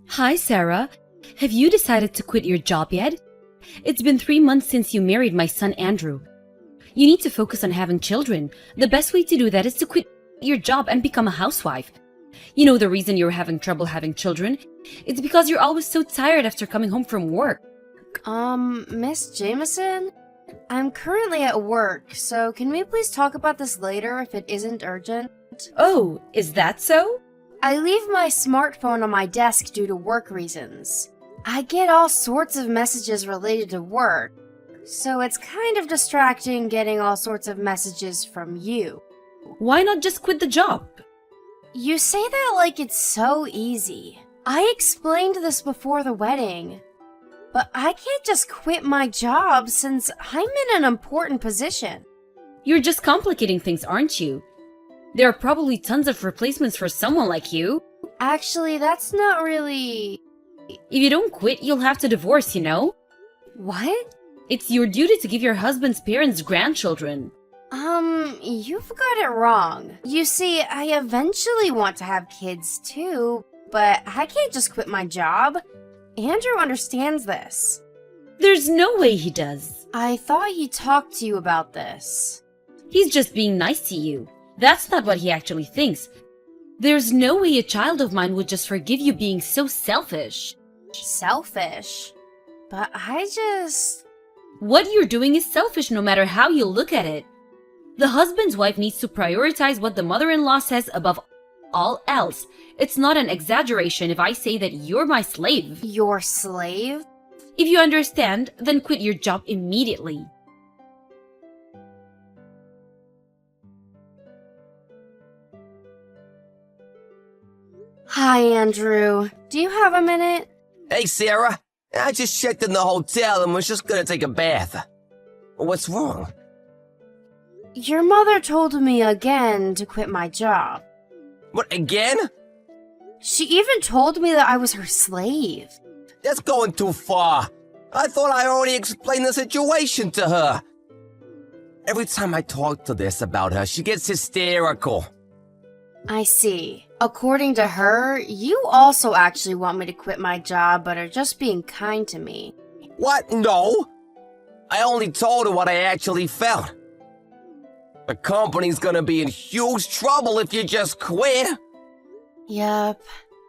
Hi, Sarah. Have you decided to quit your job yet? It's been 3 months since you married my son Andrew. You need to focus on having children. The best way to do that is to quit your job and become a housewife. You know the reason you're having trouble having children? It's because you're always so tired after coming home from work. Miss Jameson? I'm currently at work, so can we please talk about this later if it isn't urgent? Oh, is that so? I leave my smartphone on my desk due to work reasons. I get all sorts of messages related to work, so it's kind of distracting getting all sorts of messages from you. Why not just quit the job? You say that like it's so easy. I explained this before the wedding. But I can't just quit my job since I'm in an important position. You're just complicating things, aren't you? There are probably tons of replacements for someone like you. Actually, that's not really... If you don't quit, you'll have to divorce, you know? What? It's your duty to give your husband's parents grandchildren. You've got it wrong. You see, I eventually want to have kids too, but I can't just quit my job. Andrew understands this. There's no way he does. I thought he talked to you about this. He's just being nice to you. That's not what he actually thinks. There's no way a child of mine would just forgive you being so selfish. Selfish? But I just... What you're doing is selfish no matter how you look at it. The husband's wife needs to prioritize what the mother-in-law says above all else. It's not an exaggeration if I say that you're my slave. Your slave? If you understand, then quit your job immediately. Hi, Andrew. Do you have a minute? Hey, Sarah. I just checked in the hotel and was just gonna take a bath. What's wrong? Your mother told me again to quit my job. What, again? She even told me that I was her slave. That's going too far. I thought I already explained the situation to her. Every time I talk to this about her, she gets hysterical. I see. According to her, you also actually want me to quit my job but are just being kind to me. What? No. I only told her what I actually felt. The company's gonna be in huge trouble if you just quit. Yup,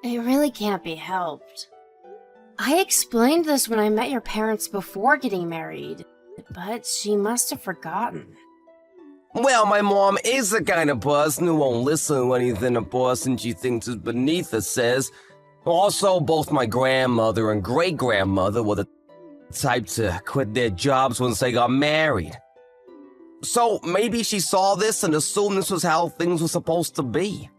it really can't be helped. I explained this when I met your parents before getting married, but she must have forgotten. Well, my mom is the kind of person who won't listen to anything a person she thinks is beneath her says. Also, both my grandmother and great-grandmother were the type to quit their jobs once they got married. So maybe she saw this and assumed this was how things were supposed to be.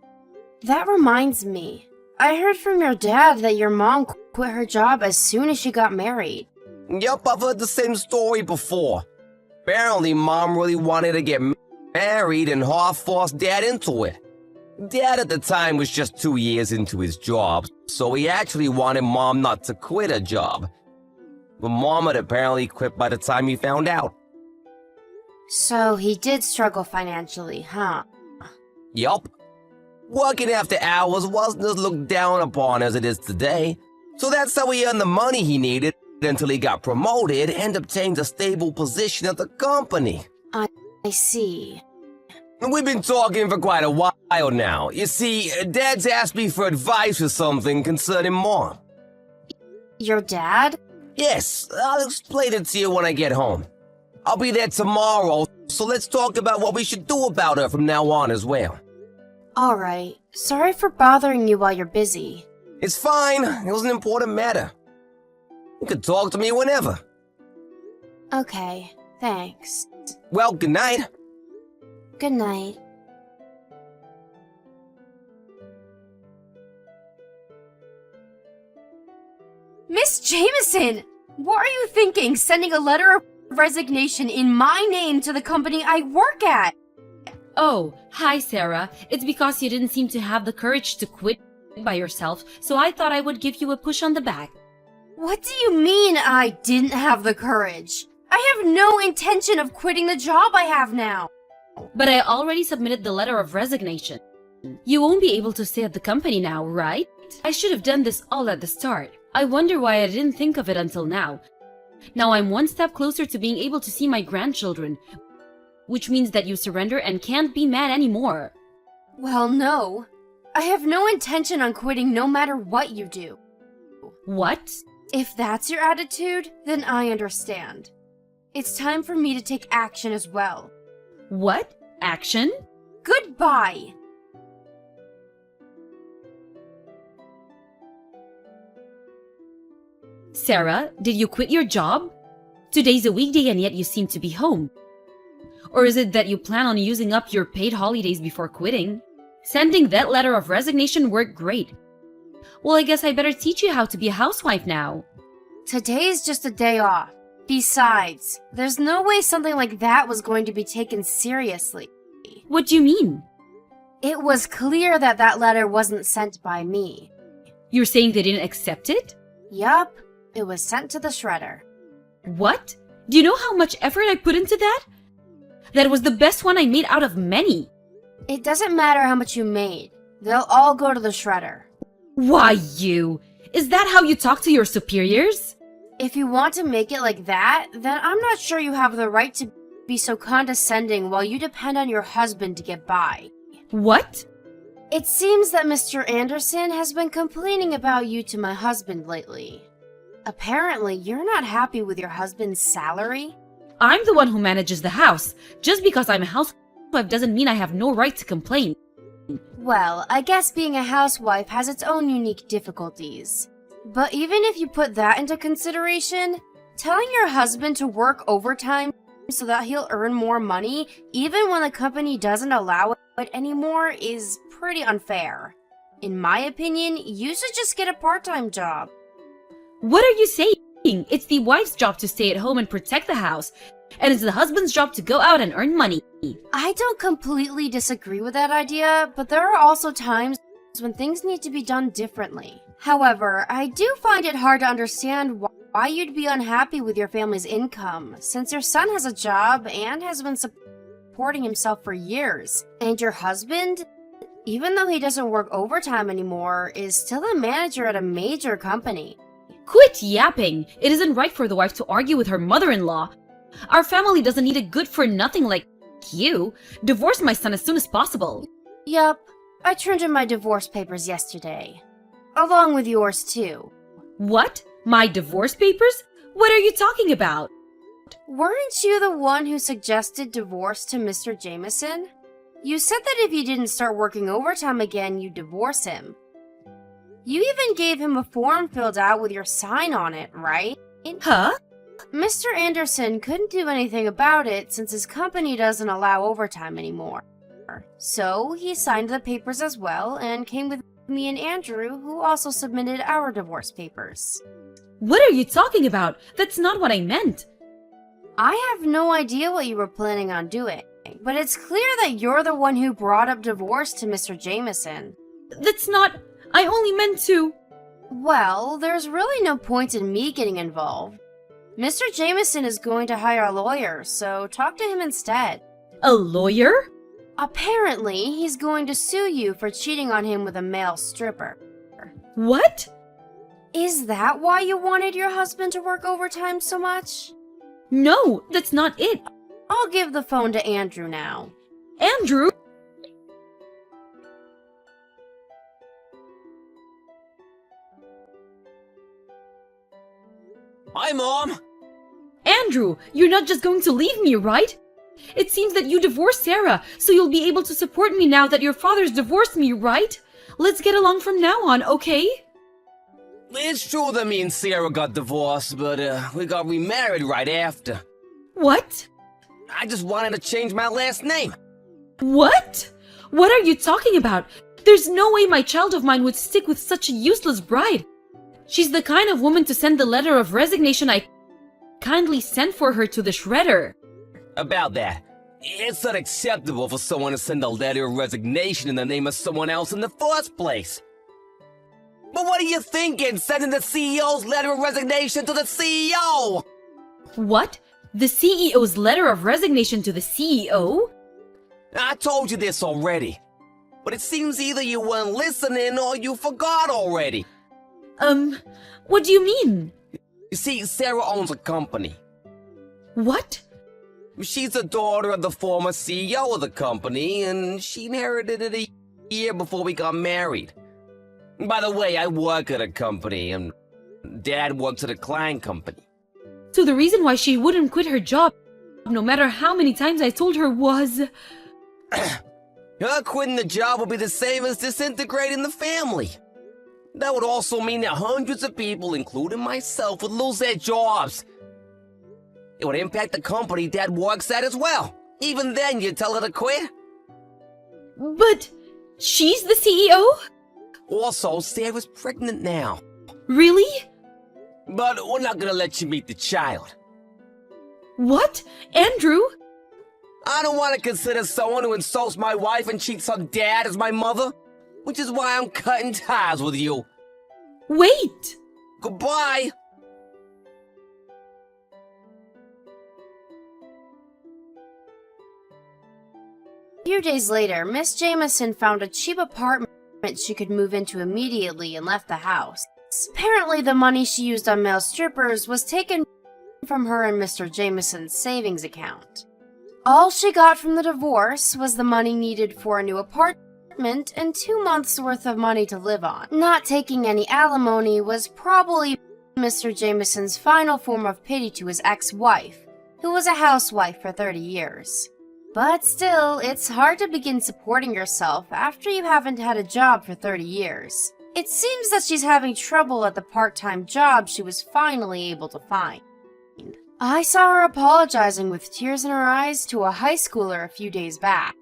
That reminds me. I heard from your dad that your mom quit her job as soon as she got married. Yup, I've heard the same story before. Apparently, Mom really wanted to get married and half-forced Dad into it. Dad at the time was just 2 years into his job, so he actually wanted Mom not to quit her job. But Mom had apparently quit by the time he found out. So he did struggle financially, huh? Yup. Working after hours wasn't as looked down upon as it is today, so that's how he earned the money he needed until he got promoted and obtained a stable position at the company. I see. We've been talking for quite a while now. You see, Dad's asked me for advice or something concerning Mom. Your dad? Yes, I'll explain it to you when I get home. I'll be there tomorrow, so let's talk about what we should do about her from now on as well. Alright. Sorry for bothering you while you're busy. It's fine. It was an important matter. You can talk to me whenever. Okay, thanks. Well, good night. Good night. Miss Jameson! What are you thinking, sending a letter of resignation in my name to the company I work at? Oh, hi, Sarah. It's because you didn't seem to have the courage to quit by yourself, so I thought I would give you a push on the back. What do you mean I didn't have the courage? I have no intention of quitting the job I have now. But I already submitted the letter of resignation. You won't be able to stay at the company now, right? I should have done this all at the start. I wonder why I didn't think of it until now. Now I'm one step closer to being able to see my grandchildren, which means that you surrender and can't be mad anymore. Well, no. I have no intention on quitting no matter what you do. What? If that's your attitude, then I understand. It's time for me to take action as well. What? Action? Goodbye! Sarah, did you quit your job? Today's a weekday and yet you seem to be home. Or is it that you plan on using up your paid holidays before quitting? Sending that letter of resignation worked great. Well, I guess I better teach you how to be a housewife now. Today's just a day off. Besides, there's no way something like that was going to be taken seriously. What do you mean? It was clear that that letter wasn't sent by me. You're saying they didn't accept it? Yup, it was sent to the shredder. What? Do you know how much effort I put into that? That was the best one I made out of many. It doesn't matter how much you made. They'll all go to the shredder. Why you? Is that how you talk to your superiors? If you want to make it like that, then I'm not sure you have the right to be so condescending while you depend on your husband to get by. What? It seems that Mr. Anderson has been complaining about you to my husband lately. Apparently, you're not happy with your husband's salary. I'm the one who manages the house. Just because I'm a housewife doesn't mean I have no right to complain. Well, I guess being a housewife has its own unique difficulties. But even if you put that into consideration, telling your husband to work overtime so that he'll earn more money, even when the company doesn't allow it anymore, is pretty unfair. In my opinion, you should just get a part-time job. What are you saying? It's the wife's job to stay at home and protect the house, and it's the husband's job to go out and earn money. I don't completely disagree with that idea, but there are also times when things need to be done differently. However, I do find it hard to understand why you'd be unhappy with your family's income, since your son has a job and has been supporting himself for years. And your husband, even though he doesn't work overtime anymore, is still a manager at a major company. Quit yapping! It isn't right for the wife to argue with her mother-in-law. Our family doesn't need a good-for-nothing like you. Divorce my son as soon as possible. Yup, I turned in my divorce papers yesterday. Along with yours too. What? My divorce papers? What are you talking about? Weren't you the one who suggested divorce to Mr. Jameson? You said that if he didn't start working overtime again, you'd divorce him. You even gave him a form filled out with your sign on it, right? Huh? Mr. Anderson couldn't do anything about it since his company doesn't allow overtime anymore. So he signed the papers as well and came with me and Andrew, who also submitted our divorce papers. What are you talking about? That's not what I meant. I have no idea what you were planning on doing, but it's clear that you're the one who brought up divorce to Mr. Jameson. That's not... I only meant to... Well, there's really no point in me getting involved. Mr. Jameson is going to hire a lawyer, so talk to him instead. A lawyer? Apparently, he's going to sue you for cheating on him with a male stripper. What? Is that why you wanted your husband to work overtime so much? No, that's not it. I'll give the phone to Andrew now. Andrew? Hi, Mom! Andrew, you're not just going to leave me, right? It seems that you divorced Sarah, so you'll be able to support me now that your father's divorced me, right? Let's get along from now on, okay? It's true that me and Sarah got divorced, but we got remarried right after. What? I just wanted to change my last name. What? What are you talking about? There's no way my child of mine would stick with such a useless bride. She's the kind of woman to send the letter of resignation I kindly sent for her to the shredder. About that, it's unacceptable for someone to send a letter of resignation in the name of someone else in the first place. But what are you thinking, sending the CEO's letter of resignation to the CEO? What? The CEO's letter of resignation to the CEO? I told you this already. But it seems either you weren't listening or you forgot already. What do you mean? You see, Sarah owns a company. What? She's the daughter of the former CEO of the company, and she inherited it a year before we got married. By the way, I work at a company, and Dad works at a client company. So the reason why she wouldn't quit her job, no matter how many times I told her, was... Her quitting the job would be the same as disintegrating the family. That would also mean that hundreds of people, including myself, would lose their jobs. It would impact the company Dad works at as well. Even then, you'd tell her to quit? But she's the CEO? Also, Sarah's pregnant now. Really? But we're not gonna let you meet the child. What? Andrew? I don't want to consider someone who insults my wife and cheats on Dad as my mother, which is why I'm cutting ties with you. Wait! Goodbye! A few days later, Miss Jameson found a cheap apartment she could move into immediately and left the house. Apparently, the money she used on male strippers was taken from her and Mr. Jameson's savings account. All she got from the divorce was the money needed for a new apartment and 2 months' worth of money to live on. Not taking any alimony was probably Mr. Jameson's final form of pity to his ex-wife, who was a housewife for 30 years. But still, it's hard to begin supporting yourself after you haven't had a job for 30 years. It seems that she's having trouble at the part-time job she was finally able to find. I saw her apologizing with tears in her eyes to a high schooler a few days back.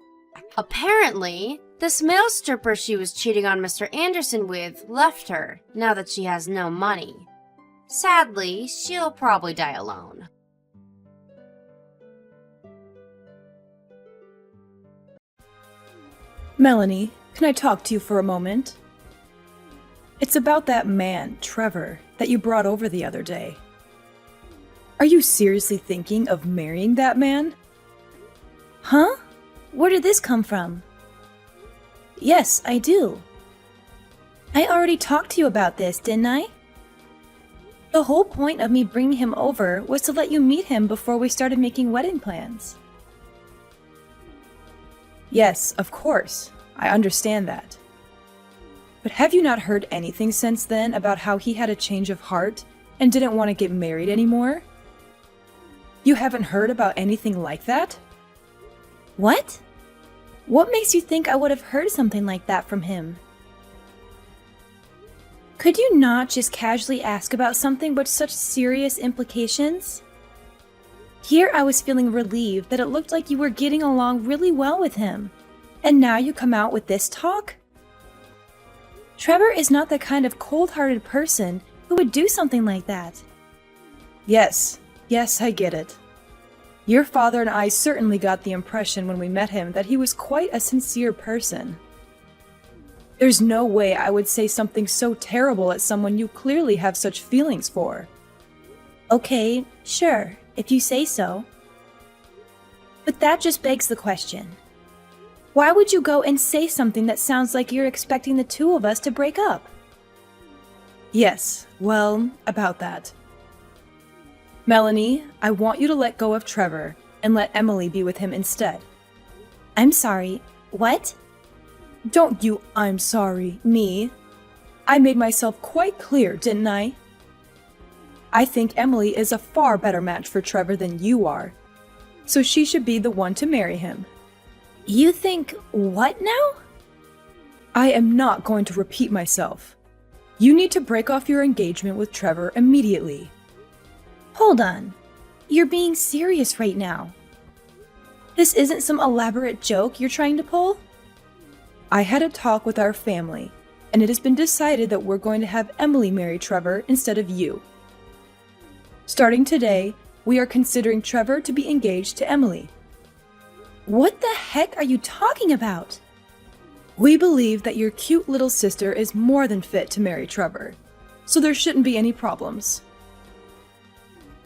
Apparently, this male stripper she was cheating on Mr. Anderson with left her now that she has no money. Sadly, she'll probably die alone. Melanie, can I talk to you for a moment? It's about that man, Trevor, that you brought over the other day. Are you seriously thinking of marrying that man? Huh? Where did this come from? Yes, I do. I already talked to you about this, didn't I? The whole point of me bringing him over was to let you meet him before we started making wedding plans. Yes, of course. I understand that. But have you not heard anything since then about how he had a change of heart and didn't want to get married anymore? You haven't heard about anything like that? What? What makes you think I would have heard something like that from him? Could you not just casually ask about something with such serious implications? Here I was feeling relieved that it looked like you were getting along really well with him. And now you come out with this talk? Trevor is not the kind of cold-hearted person who would do something like that. Yes, I get it. Your father and I certainly got the impression when we met him that he was quite a sincere person. There's no way I would say something so terrible at someone you clearly have such feelings for. Okay, sure, if you say so. But that just begs the question. Why would you go and say something that sounds like you're expecting the two of us to break up? Yes, well, about that. Melanie, I want you to let go of Trevor and let Emily be with him instead. I'm sorry, what? Don't you I'm sorry, me. I made myself quite clear, didn't I? I think Emily is a far better match for Trevor than you are, so she should be the one to marry him. You think what now? I am not going to repeat myself. You need to break off your engagement with Trevor immediately. Hold on. You're being serious right now. This isn't some elaborate joke you're trying to pull? I had a talk with our family, and it has been decided that we're going to have Emily marry Trevor instead of you. Starting today, we are considering Trevor to be engaged to Emily. What the heck are you talking about? We believe that your cute little sister is more than fit to marry Trevor, so there shouldn't be any problems.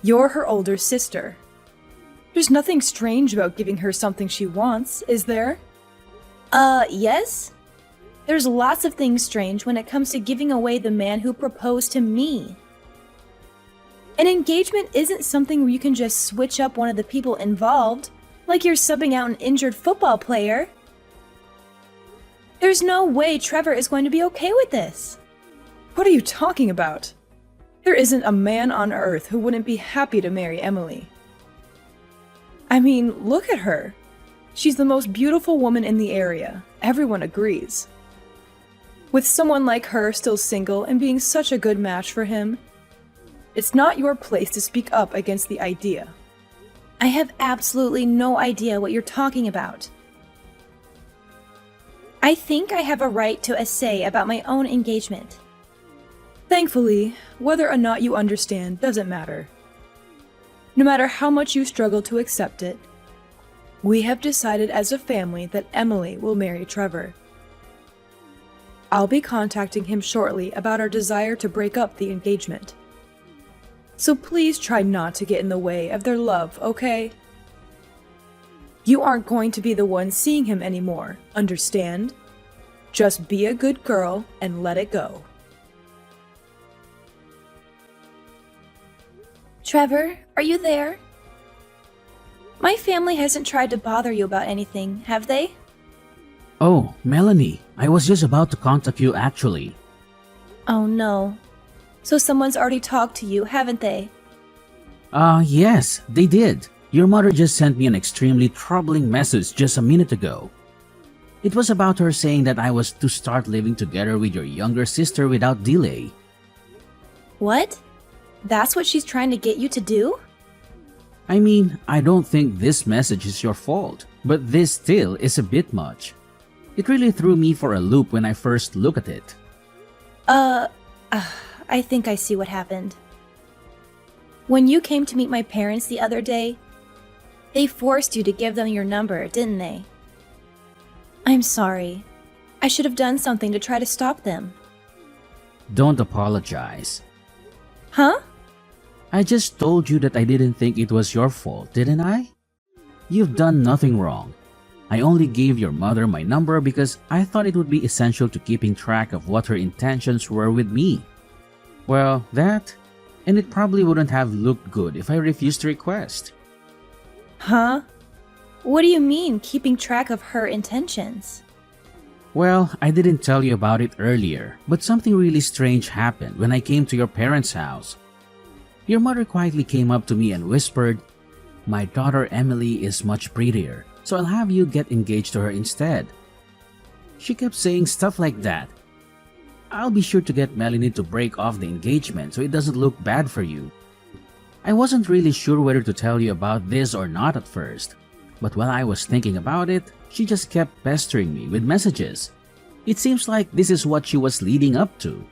You're her older sister. There's nothing strange about giving her something she wants, is there? Yes? There's lots of things strange when it comes to giving away the man who proposed to me. An engagement isn't something where you can just switch up one of the people involved, like you're subbing out an injured football player. There's no way Trevor is going to be okay with this. What are you talking about? There isn't a man on earth who wouldn't be happy to marry Emily. I mean, look at her. She's the most beautiful woman in the area. Everyone agrees. With someone like her still single and being such a good match for him, it's not your place to speak up against the idea. I have absolutely no idea what you're talking about. I think I have a right to a say about my own engagement. Thankfully, whether or not you understand doesn't matter. No matter how much you struggle to accept it, we have decided as a family that Emily will marry Trevor. I'll be contacting him shortly about our desire to break up the engagement. So please try not to get in the way of their love, okay? You aren't going to be the one seeing him anymore, understand? Just be a good girl and let it go. Trevor, are you there? My family hasn't tried to bother you about anything, have they? Oh, Melanie, I was just about to contact you actually. Oh no. So someone's already talked to you, haven't they? Yes, they did. Your mother just sent me an extremely troubling message just a minute ago. It was about her saying that I was to start living together with your younger sister without delay. What? That's what she's trying to get you to do? I mean, I don't think this message is your fault, but this still is a bit much. It really threw me for a loop when I first looked at it. I think I see what happened. When you came to meet my parents the other day, they forced you to give them your number, didn't they? I'm sorry. I should have done something to try to stop them. Don't apologize. Huh? I just told you that I didn't think it was your fault, didn't I? You've done nothing wrong. I only gave your mother my number because I thought it would be essential to keeping track of what her intentions were with me. Well, that, and it probably wouldn't have looked good if I refused the request. Huh? What do you mean, keeping track of her intentions? Well, I didn't tell you about it earlier, but something really strange happened when I came to your parents' house. Your mother quietly came up to me and whispered, "My daughter Emily is much prettier, so I'll have you get engaged to her instead." She kept saying stuff like that. "I'll be sure to get Melanie to break off the engagement so it doesn't look bad for you." I wasn't really sure whether to tell you about this or not at first, but while I was thinking about it, she just kept pestering me with messages. It seems like this is what she was leading up to.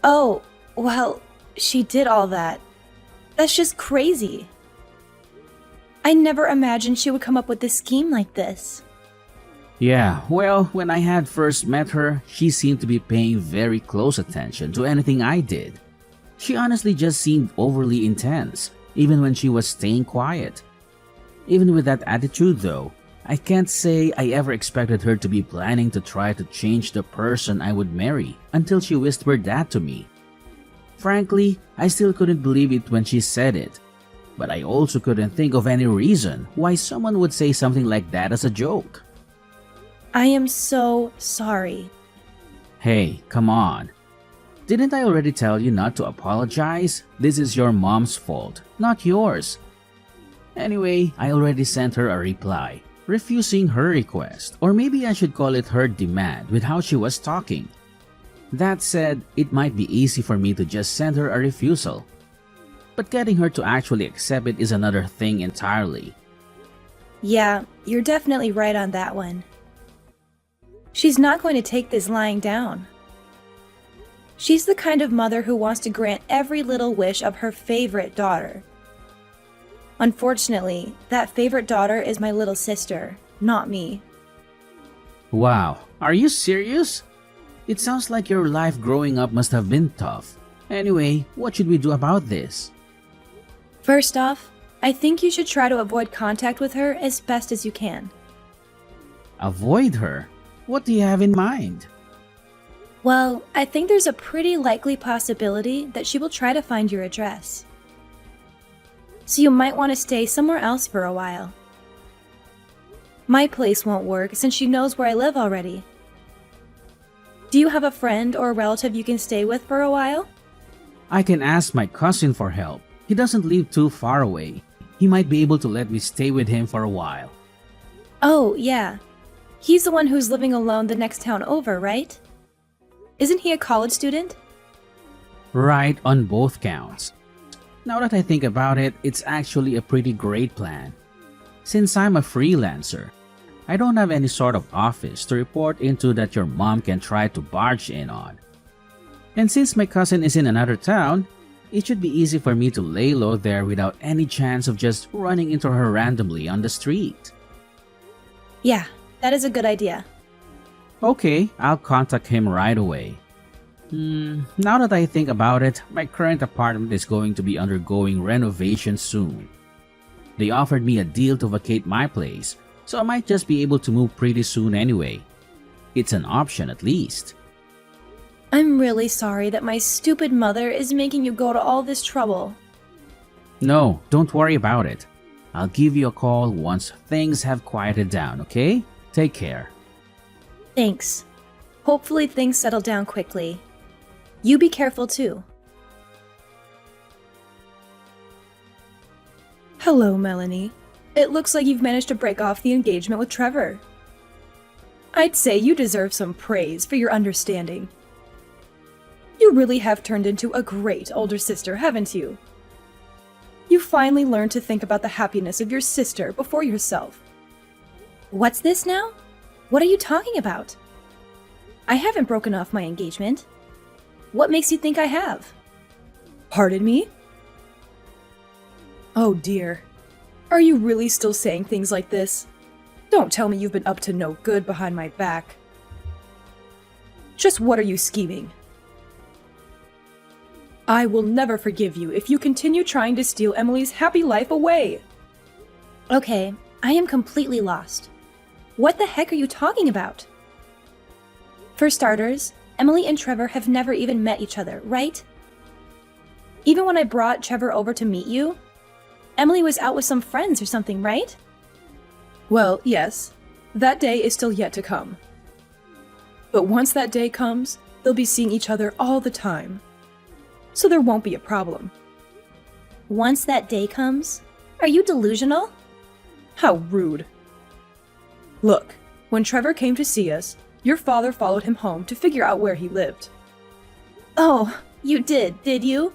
Oh, well, she did all that. That's just crazy. I never imagined she would come up with a scheme like this. Yeah, well, when I had first met her, she seemed to be paying very close attention to anything I did. She honestly just seemed overly intense, even when she was staying quiet. Even with that attitude though, I can't say I ever expected her to be planning to try to change the person I would marry until she whispered that to me. Frankly, I still couldn't believe it when she said it, but I also couldn't think of any reason why someone would say something like that as a joke. I am so sorry. Hey, come on. Didn't I already tell you not to apologize? This is your mom's fault, not yours. Anyway, I already sent her a reply, refusing her request, or maybe I should call it her demand with how she was talking. That said, it might be easy for me to just send her a refusal. But getting her to actually accept it is another thing entirely. Yeah, you're definitely right on that one. She's not going to take this lying down. She's the kind of mother who wants to grant every little wish of her favorite daughter. Unfortunately, that favorite daughter is my little sister, not me. Wow, are you serious? It sounds like your life growing up must have been tough. Anyway, what should we do about this? First off, I think you should try to avoid contact with her as best as you can. Avoid her? What do you have in mind? Well, I think there's a pretty likely possibility that she will try to find your address. So you might want to stay somewhere else for a while. My place won't work since she knows where I live already. Do you have a friend or a relative you can stay with for a while? I can ask my cousin for help. He doesn't live too far away. He might be able to let me stay with him for a while. Oh, yeah. He's the one who's living alone the next town over, right? Isn't he a college student? Right on both counts. Now that I think about it, it's actually a pretty great plan. Since I'm a freelancer, I don't have any sort of office to report into that your mom can try to barge in on. And since my cousin is in another town, it should be easy for me to lay low there without any chance of just running into her randomly on the street. Yeah, that is a good idea. Okay, I'll contact him right away. Now that I think about it, my current apartment is going to be undergoing renovation soon. They offered me a deal to vacate my place, so I might just be able to move pretty soon anyway. It's an option at least. I'm really sorry that my stupid mother is making you go to all this trouble. No, don't worry about it. I'll give you a call once things have quieted down, okay? Take care. Thanks. Hopefully things settle down quickly. You be careful too. Hello, Melanie. It looks like you've managed to break off the engagement with Trevor. I'd say you deserve some praise for your understanding. You really have turned into a great older sister, haven't you? You finally learned to think about the happiness of your sister before yourself. What's this now? What are you talking about? I haven't broken off my engagement. What makes you think I have? Pardon me? Oh dear. Are you really still saying things like this? Don't tell me you've been up to no good behind my back. Just what are you scheming? I will never forgive you if you continue trying to steal Emily's happy life away. Okay, I am completely lost. What the heck are you talking about? For starters, Emily and Trevor have never even met each other, right? Even when I brought Trevor over to meet you, Emily was out with some friends or something, right? Well, yes. That day is still yet to come. But once that day comes, they'll be seeing each other all the time. So there won't be a problem. Once that day comes? Are you delusional? How rude. Look, when Trevor came to see us, your father followed him home to figure out where he lived. Oh, you did you?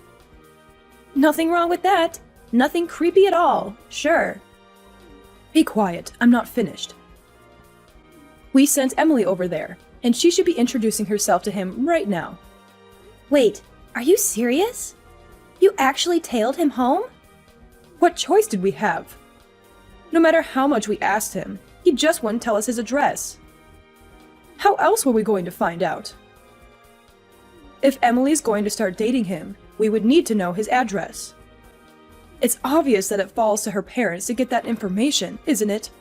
Nothing wrong with that. Nothing creepy at all, sure. Be quiet, I'm not finished. We sent Emily over there, and she should be introducing herself to him right now. Wait, are you serious? You actually tailed him home? What choice did we have? No matter how much we asked him, he just wouldn't tell us his address. How else were we going to find out? If Emily's going to start dating him, we would need to know his address. It's obvious that it falls to her parents to get that information, isn't it?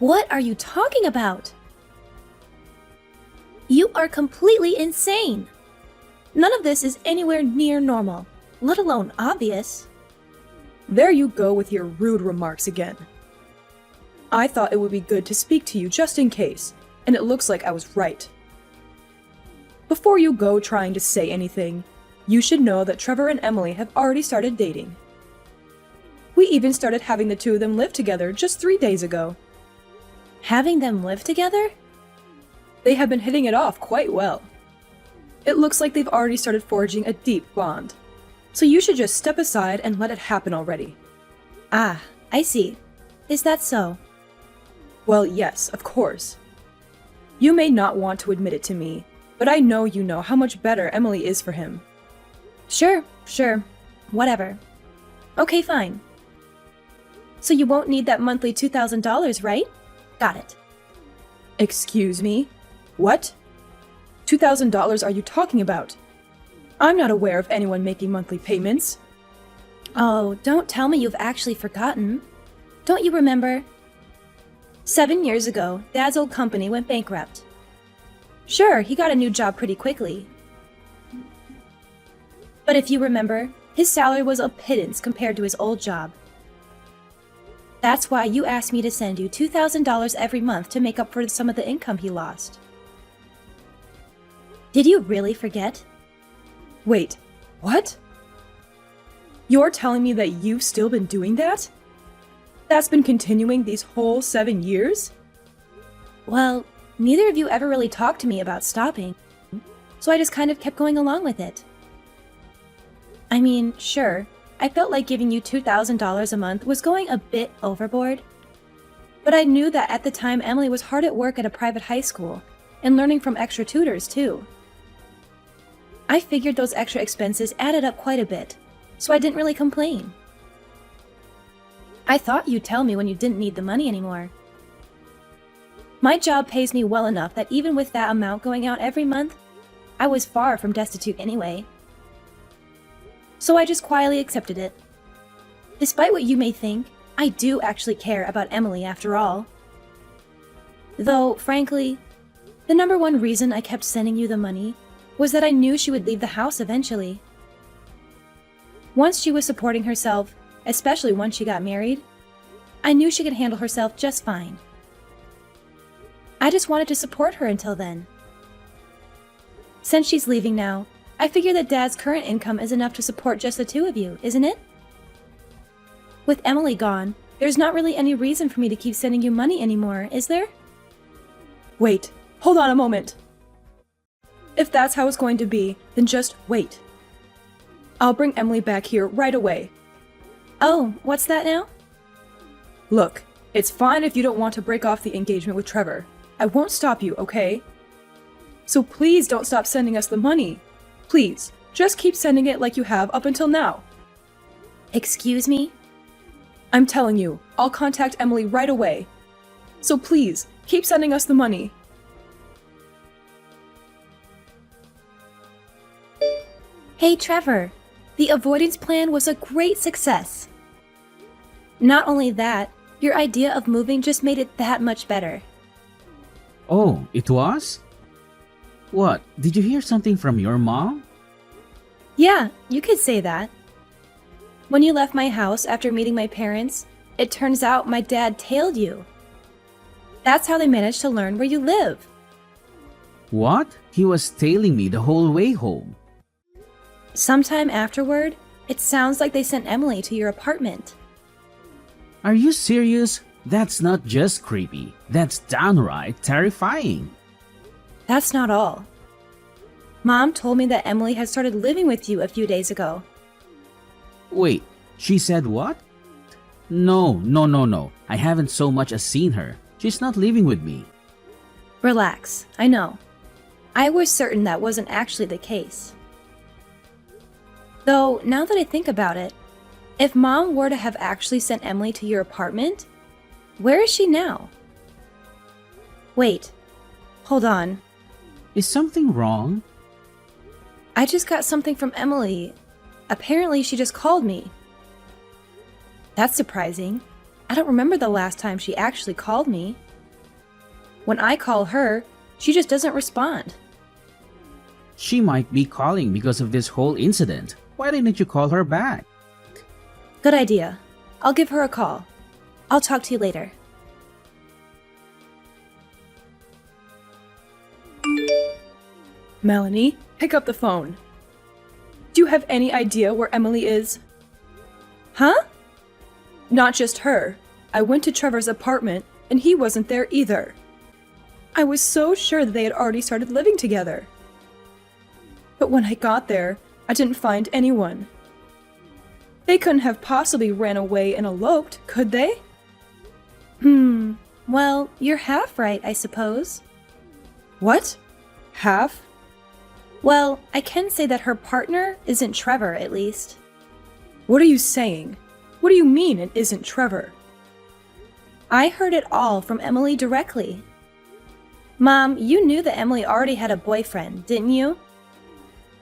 What are you talking about? You are completely insane. None of this is anywhere near normal, let alone obvious. There you go with your rude remarks again. I thought it would be good to speak to you just in case, and it looks like I was right. Before you go trying to say anything, you should know that Trevor and Emily have already started dating. We even started having the two of them live together just 3 days ago. Having them live together? They have been hitting it off quite well. It looks like they've already started forging a deep bond. So you should just step aside and let it happen already. Ah, I see. Is that so? Well, yes, of course. You may not want to admit it to me, but I know you know how much better Emily is for him. Sure. Whatever. Okay, fine. So you won't need that monthly $2,000, right? Got it. Excuse me? What? $2,000 are you talking about? I'm not aware of anyone making monthly payments. Oh, don't tell me you've actually forgotten. Don't you remember? 7 years ago, Dad's old company went bankrupt. Sure, he got a new job pretty quickly. But if you remember, his salary was a pittance compared to his old job. That's why you asked me to send you $2,000 every month to make up for some of the income he lost. Did you really forget? Wait, what? You're telling me that you've still been doing that? That's been continuing these whole 7 years? Well, neither of you ever really talked to me about stopping, so I just kind of kept going along with it. I mean, sure, I felt like giving you $2,000 a month was going a bit overboard, but I knew that at the time Emily was hard at work at a private high school and learning from extra tutors too. I figured those extra expenses added up quite a bit, so I didn't really complain. I thought you'd tell me when you didn't need the money anymore. My job pays me well enough that even with that amount going out every month, I was far from destitute anyway. So I just quietly accepted it. Despite what you may think, I do actually care about Emily after all. Though, frankly, the number one reason I kept sending you the money was that I knew she would leave the house eventually. Once she was supporting herself, especially once she got married, I knew she could handle herself just fine. I just wanted to support her until then. Since she's leaving now, I figure that Dad's current income is enough to support just the two of you, isn't it? With Emily gone, there's not really any reason for me to keep sending you money anymore, is there? Wait, hold on a moment. If that's how it's going to be, then just wait. I'll bring Emily back here right away. Oh, what's that now? Look, it's fine if you don't want to break off the engagement with Trevor. I won't stop you, okay? So please don't stop sending us the money. Please, just keep sending it like you have up until now. Excuse me? I'm telling you, I'll contact Emily right away. So please, keep sending us the money. Hey Trevor, the avoidance plan was a great success. Not only that, your idea of moving just made it that much better. Oh, it was? What, did you hear something from your mom? Yeah, you could say that. When you left my house after meeting my parents, it turns out my dad tailed you. That's how they managed to learn where you live. What? He was tailing me the whole way home. Sometime afterward, it sounds like they sent Emily to your apartment. Are you serious? That's not just creepy. That's downright terrifying. That's not all. Mom told me that Emily had started living with you a few days ago. Wait, she said what? No. I haven't so much as seen her. She's not living with me. Relax, I know. I was certain that wasn't actually the case. Though, now that I think about it, if Mom were to have actually sent Emily to your apartment, where is she now? Wait, hold on. Is something wrong? I just got something from Emily. Apparently, she just called me. That's surprising. I don't remember the last time she actually called me. When I call her, she just doesn't respond. She might be calling because of this whole incident. Why didn't you call her back? Good idea. I'll give her a call. I'll talk to you later. Melanie, pick up the phone. Do you have any idea where Emily is? Huh? Not just her. I went to Trevor's apartment, and he wasn't there either. I was so sure that they had already started living together. But when I got there, I didn't find anyone. They couldn't have possibly ran away and eloped, could they? Well, you're half right, I suppose. What? Half? Well, I can say that her partner isn't Trevor, at least. What are you saying? What do you mean it isn't Trevor? I heard it all from Emily directly. Mom, you knew that Emily already had a boyfriend, didn't you?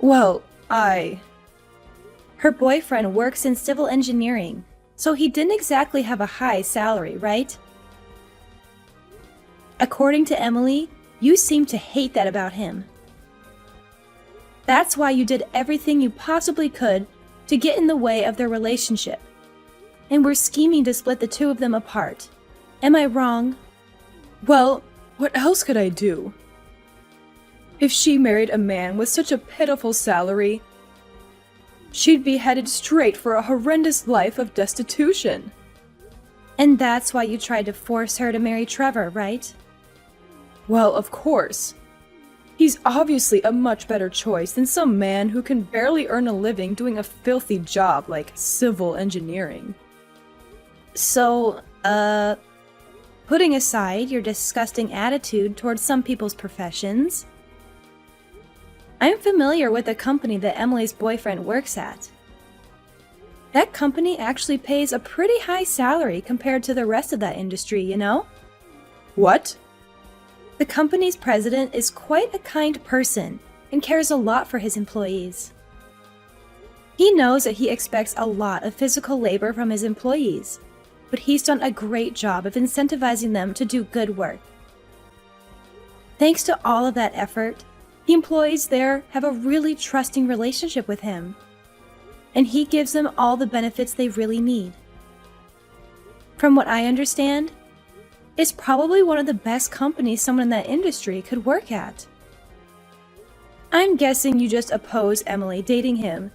Well, Her boyfriend works in civil engineering, so he didn't exactly have a high salary, right? According to Emily, you seem to hate that about him. That's why you did everything you possibly could to get in the way of their relationship, and were scheming to split the two of them apart. Am I wrong? Well, what else could I do? If she married a man with such a pitiful salary, she'd be headed straight for a horrendous life of destitution. And that's why you tried to force her to marry Trevor, right? Well, of course. He's obviously a much better choice than some man who can barely earn a living doing a filthy job like civil engineering. So, putting aside your disgusting attitude towards some people's professions, I'm familiar with the company that Emily's boyfriend works at. That company actually pays a pretty high salary compared to the rest of that industry, you know? What? The company's president is quite a kind person and cares a lot for his employees. He knows that he expects a lot of physical labor from his employees, but he's done a great job of incentivizing them to do good work. Thanks to all of that effort, the employees there have a really trusting relationship with him, and he gives them all the benefits they really need. From what I understand, it's probably one of the best companies someone in that industry could work at. I'm guessing you just oppose Emily dating him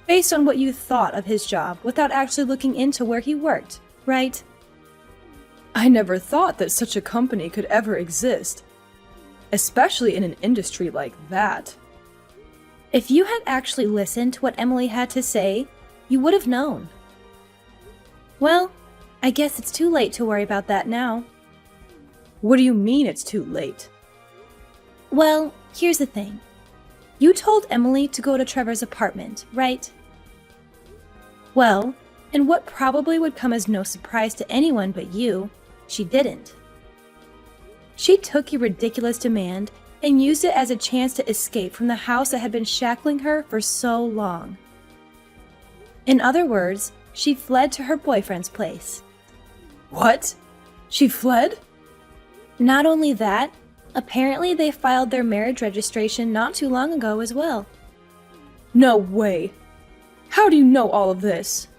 based on what you thought of his job without actually looking into where he worked, right? I never thought that such a company could ever exist, especially in an industry like that. If you had actually listened to what Emily had to say, you would have known. Well, I guess it's too late to worry about that now. What do you mean it's too late? Well, here's the thing. You told Emily to go to Trevor's apartment, right? Well, and what probably would come as no surprise to anyone but you, she didn't. She took your ridiculous demand and used it as a chance to escape from the house that had been shackling her for so long. In other words, she fled to her boyfriend's place. What? She fled? Not only that, apparently they filed their marriage registration not too long ago as well. No way. How do you know all of this?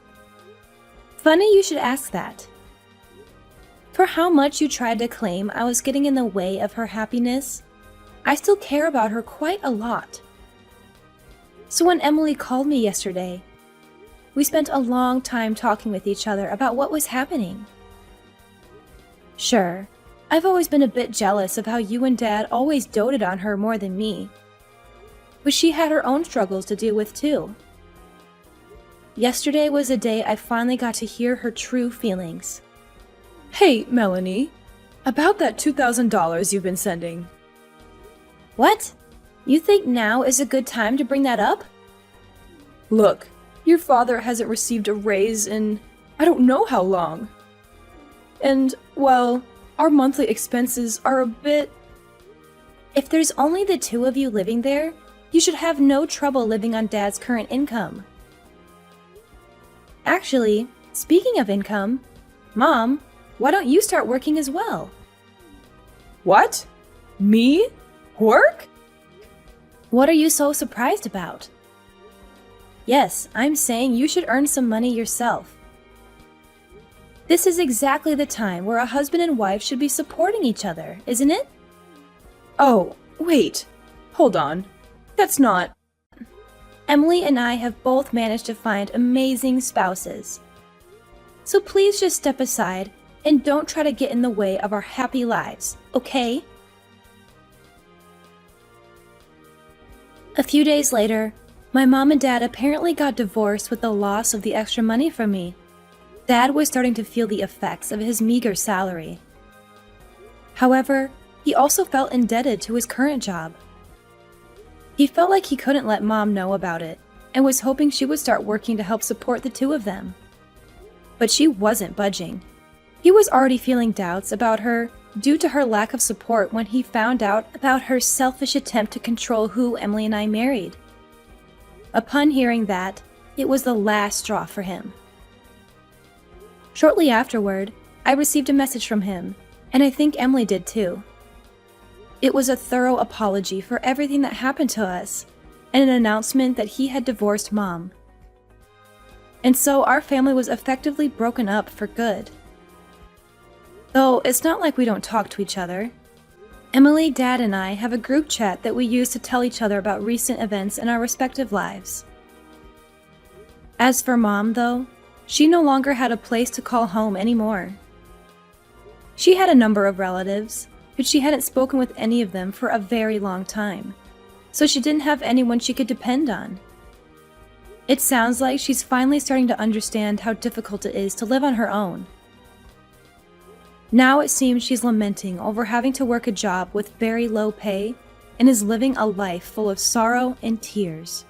Funny you should ask that. For how much you tried to claim I was getting in the way of her happiness, I still care about her quite a lot. So when Emily called me yesterday, we spent a long time talking with each other about what was happening. Sure, I've always been a bit jealous of how you and Dad always doted on her more than me, but she had her own struggles to deal with too. Yesterday was the day I finally got to hear her true feelings. Hey, Melanie, about that $2,000 you've been sending. What? You think now is a good time to bring that up? Look, your father hasn't received a raise in I don't know how long. And, well, our monthly expenses are a bit... If there's only the two of you living there, you should have no trouble living on Dad's current income. Actually, speaking of income, Mom, why don't you start working as well? What? Me? Work? What are you so surprised about? Yes, I'm saying you should earn some money yourself. This is exactly the time where a husband and wife should be supporting each other, isn't it? Oh, wait. Hold on. That's not... Emily and I have both managed to find amazing spouses. So please just step aside and don't try to get in the way of our happy lives, okay? A few days later, my mom and dad apparently got divorced with the loss of the extra money from me. Dad was starting to feel the effects of his meager salary. However, he also felt indebted to his current job. He felt like he couldn't let Mom know about it and was hoping she would start working to help support the two of them. But she wasn't budging. He was already feeling doubts about her due to her lack of support when he found out about her selfish attempt to control who Emily and I married. Upon hearing that, it was the last straw for him. Shortly afterward, I received a message from him, And I think Emily did too. It was a thorough apology for everything that happened to us, and an announcement that he had divorced Mom. And so our family was effectively broken up for good. Though it's not like we don't talk to each other. Emily, Dad, and I have a group chat that we use to tell each other about recent events in our respective lives. As for Mom, though, she no longer had a place to call home anymore. She had a number of relatives, but she hadn't spoken with any of them for a very long time, so she didn't have anyone she could depend on. It sounds like she's finally starting to understand how difficult it is to live on her own. Now it seems she's lamenting over having to work a job with very low pay and is living a life full of sorrow and tears.